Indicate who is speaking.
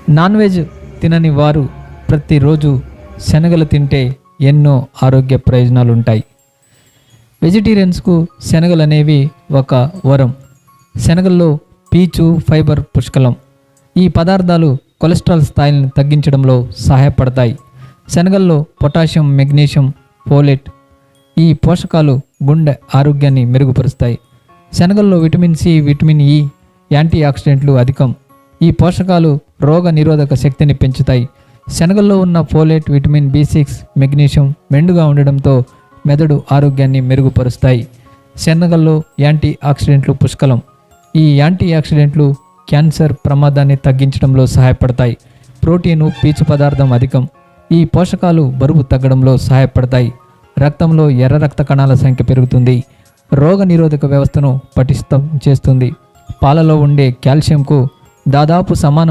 Speaker 1: Non veg తినని వారు ప్రతిరోజు శనగలు తింటే ఎన్నో ఆరోగ్య ప్రయోజనాలు ఉంటాయి. వెజిటేరియన్స్కు శనగలు అనేవి ఒక వరం. శనగల్లో పీచు, ఫైబర్ పుష్కలం. ఈ పదార్థాలు కొలెస్ట్రాల్ స్థాయిలను తగ్గించడంలో సహాయపడతాయి. శనగల్లో పొటాషియం, మెగ్నీషియం, ఫోలేట్ ఈ పోషకాలు గుండె ఆరోగ్యాన్ని మెరుగుపరుస్తాయి. శనగల్లో vitamin C, vitamin E, anti ఆక్సిడెంట్లు అధికం. ఈ పోషకాలు రోగ నిరోధక శక్తిని పెంచుతాయి. శనగల్లో ఉన్న ఫోలేట్, విటమిన్ బి6, మెగ్నీషియం మెండుగా ఉండడంతో మెదడు ఆరోగ్యాన్ని మెరుగుపరుస్తాయి. శనగల్లో యాంటీ ఆక్సిడెంట్లు పుష్కలం. ఈ యాంటీ ఆక్సిడెంట్లు క్యాన్సర్ ప్రమాదాన్ని తగ్గించడంలో సహాయపడతాయి. ప్రోటీను, పీచు పదార్థం అధికం. ఈ పోషకాలు బరువు తగ్గడంలో సహాయపడతాయి. రక్తంలో ఎర్ర రక్త కణాల సంఖ్య పెరుగుతుంది. రోగ నిరోధక వ్యవస్థను పటిష్టం చేస్తుంది. పాలలో ఉండే కాల్షియంకు దాదాపు సమానమైన